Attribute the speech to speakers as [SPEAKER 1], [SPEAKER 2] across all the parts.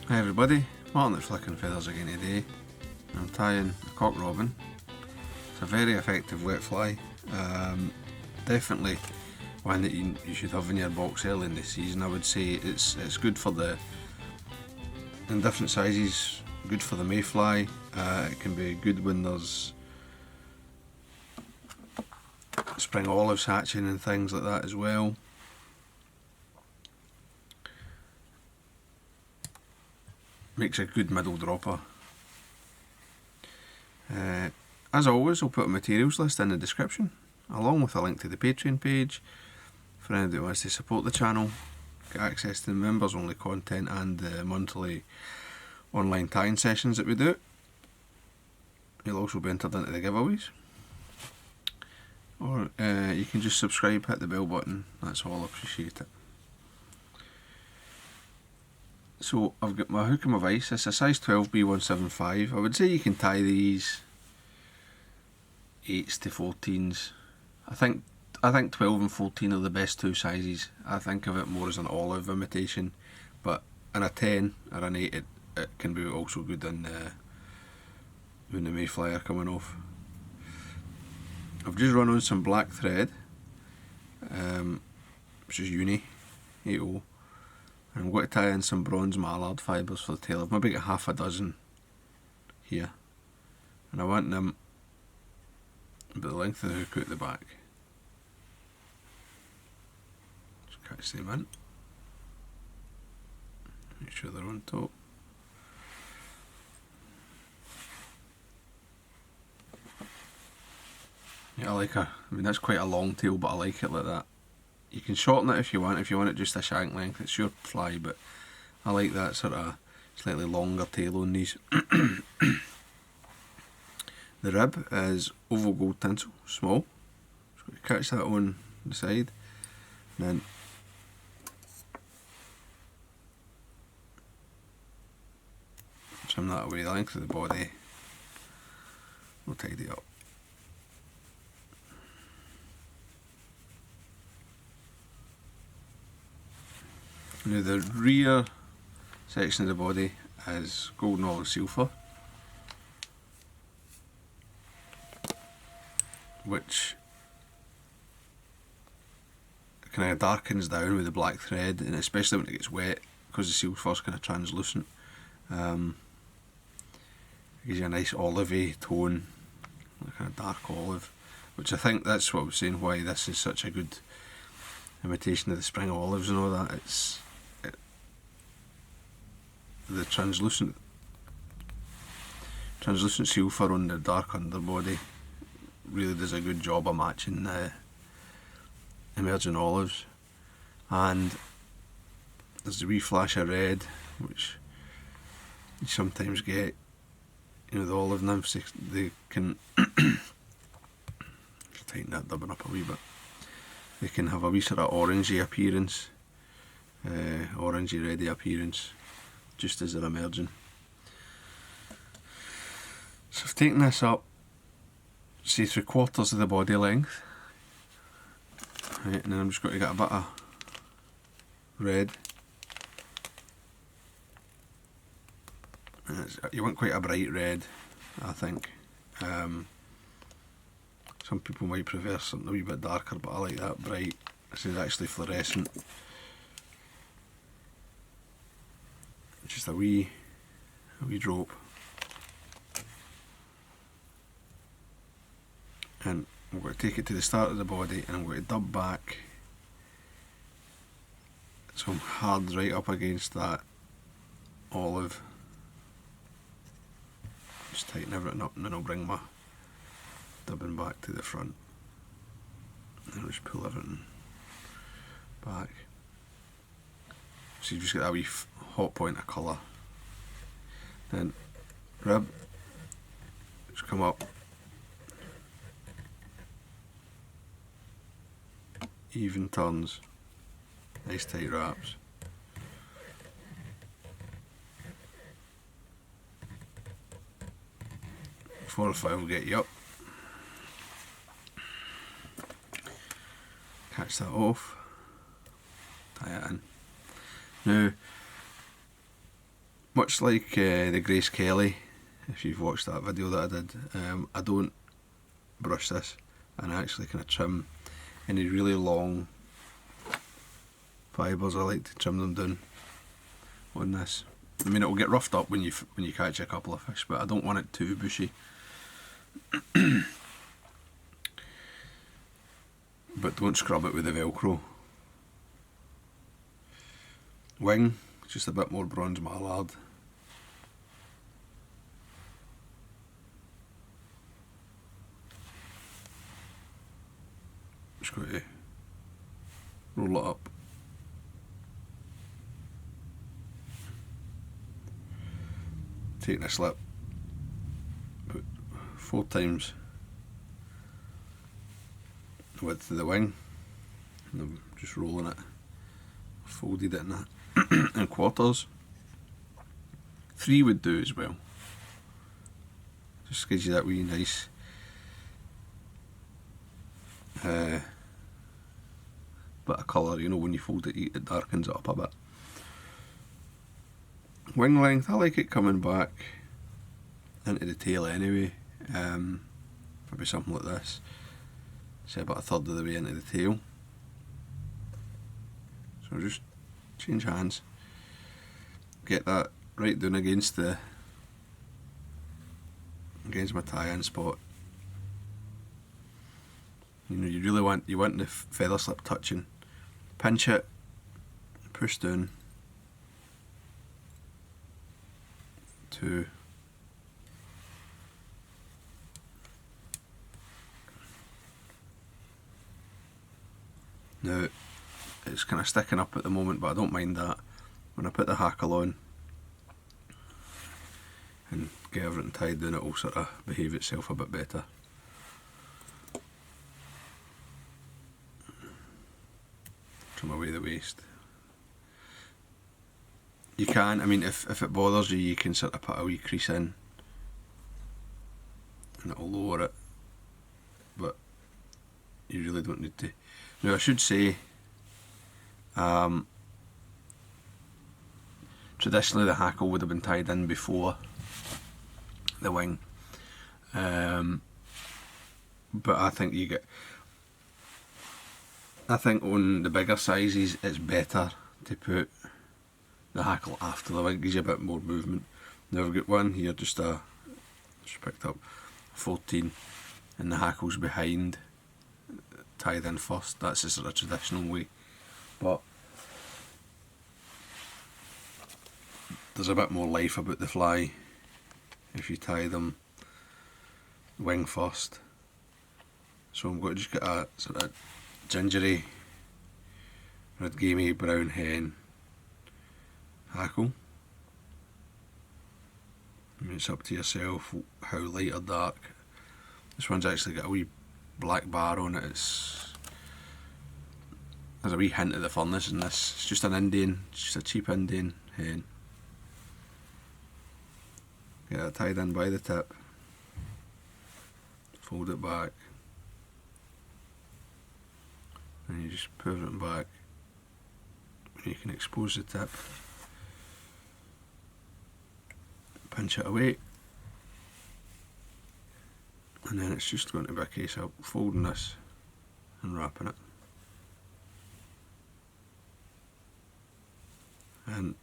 [SPEAKER 1] Hi everybody, Martyn at Flicking Feathers again today. I'm tying a cock robin. It's a very effective wet fly. Definitely one that you should have in your box early in the season. I would say it's good for in different sizes, good for the mayfly. It can be good when there's spring olives hatching and things like that as well. Makes a good middle dropper. As always, I'll put a materials list in the description, along with a link to the Patreon page for anybody who wants to support the channel, get access to the members only content and the monthly online tying sessions that we do. You'll also be entered into the giveaways. Or you can just subscribe, hit the bell button, that's all, I appreciate it. So I've got my hook and my vise. It's a size 12 B175. I would say you can tie these 8s to 14s. I think 12 and 14 are the best two sizes. I think of it more as an olive imitation, but in a 10 or an 8 it can be also good in when the mayfly are coming off. I've just run on some black thread, which is Uni 80. I'm going to tie in some bronze mallard fibres for the tail. I've maybe got half a dozen here, and I want them about the length of the hook out the back. Just catch them in, make sure they're on top. Yeah, I mean that's quite a long tail, but I like it like that. You can shorten it if you want it just a shank length, it's your fly, but I like that sort of slightly longer tail on these. The rib is oval gold tinsel, small, so you catch that on the side, and then trim that away, the length of the body, we'll tidy up. Now the rear section of the body is golden olive silver, which kind of darkens down with the black thread, and especially when it gets wet, because the silver's kind of translucent, it gives you a nice olivey tone, like kind of dark olive, which I think that's what I was saying why this is such a good imitation of the spring olives and all that. It's the translucent silver on the dark underbody really does a good job of matching the emerging olives, and there's the wee flash of red which you sometimes get. You know, the olive nymphs, they can tighten that dubbing up a wee bit, they can have a wee sort of orangey appearance, orangey reddy appearance just as they're emerging. So I've taken this up, say 3/4 of the body length, right, and then I'm just going to get a bit of red, and you want quite a bright red, I think. Some people might prefer something a wee bit darker, but I like that bright. This is actually fluorescent. Just a wee drop, and I'm going to take it to the start of the body, and I'm going to dub back so I'm hard right up against that olive. Just tighten everything up, and then I'll bring my dubbing back to the front, and then I'll just pull everything back. So you just get that wee hot point of colour. Then rib, just come up, even turns, nice tight wraps. Four or five will get you up. Catch that off, tie it in. Now much like the Grace Kelly, if you've watched that video that I did, I don't brush this, and I actually kind of trim any really long fibres. I like to trim them down on this. I mean, it'll get roughed up when you catch a couple of fish, but I don't want it too bushy. But don't scrub it with the Velcro. Wing, just a bit more bronze mallard. Just got to roll it up. Take the slip, put 4 times the width of the wing, and I'm just rolling it, folded it in quarters. 3 would do as well, just gives you that wee nice bit of colour, you know, when you fold it, it darkens it up a bit. Wing length, I like it coming back into the tail anyway, maybe something like this, say about 1/3 of the way into the tail. So just change hands, get that right down against my tie-in spot. You know, you want the feather slip touching. Pinch it, push down to now. It's kind of sticking up at the moment, but I don't mind that. When I put the hackle on and get everything tied down, it will sort of behave itself a bit better. Trim away the waste. You can, I mean, if it bothers you, you can sort of put a wee crease in and it'll lower it, but you really don't need to. Now I should say, traditionally the hackle would have been tied in before the wing, but I think on the bigger sizes it's better to put the hackle after the wing, gives you a bit more movement. Now I've got one here, just picked up 14, and the hackle's behind, tied in first. That's the sort of traditional way, but there's a bit more life about the fly if you tie them wing first. So I'm going to just get a sort of gingery, red gamey brown hen hackle. I mean, it's up to yourself how light or dark. This one's actually got a wee black bar on it. There's a wee hint of the furnace in this. It's just an Indian, just a cheap Indian hen. Get it tied in by the tip, fold it back, and you just pull it back, and you can expose the tip, pinch it away, and then it's just going to be a case of folding this and wrapping it. And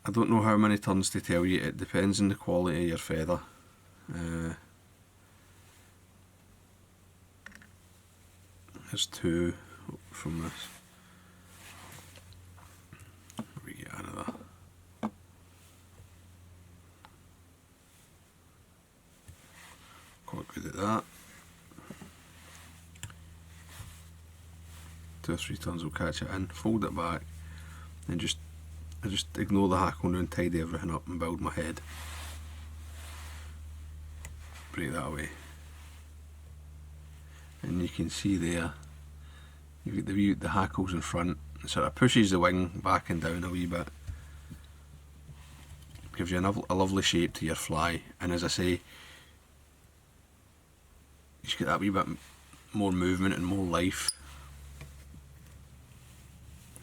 [SPEAKER 1] I don't know how many turns to tell you, it depends on the quality of your feather. There's 2 from this. We get another. Quite good at that. 2 or 3 turns will catch it in, fold it back, and I just ignore the hackle now and tidy everything up and build my head. Break that away. And you can see there, you've got the hackles in front. It sort of pushes the wing back and down a wee bit. Gives you a lovely shape to your fly. And as I say, you just get that wee bit more movement and more life.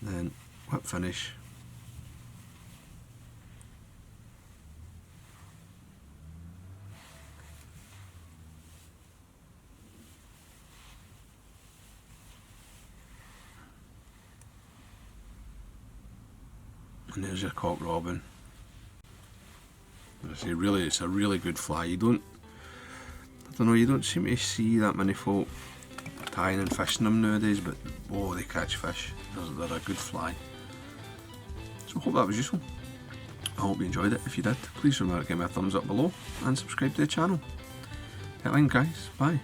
[SPEAKER 1] Then whip finish. And there's your cock robin. As I say, really, it's a really good fly. You don't seem to see that many folk tying and fishing them nowadays, but oh, they catch fish. They're a good fly. So I hope that was useful. I hope you enjoyed it. If you did, please remember to give me a thumbs up below and subscribe to the channel. Get in, guys. Bye.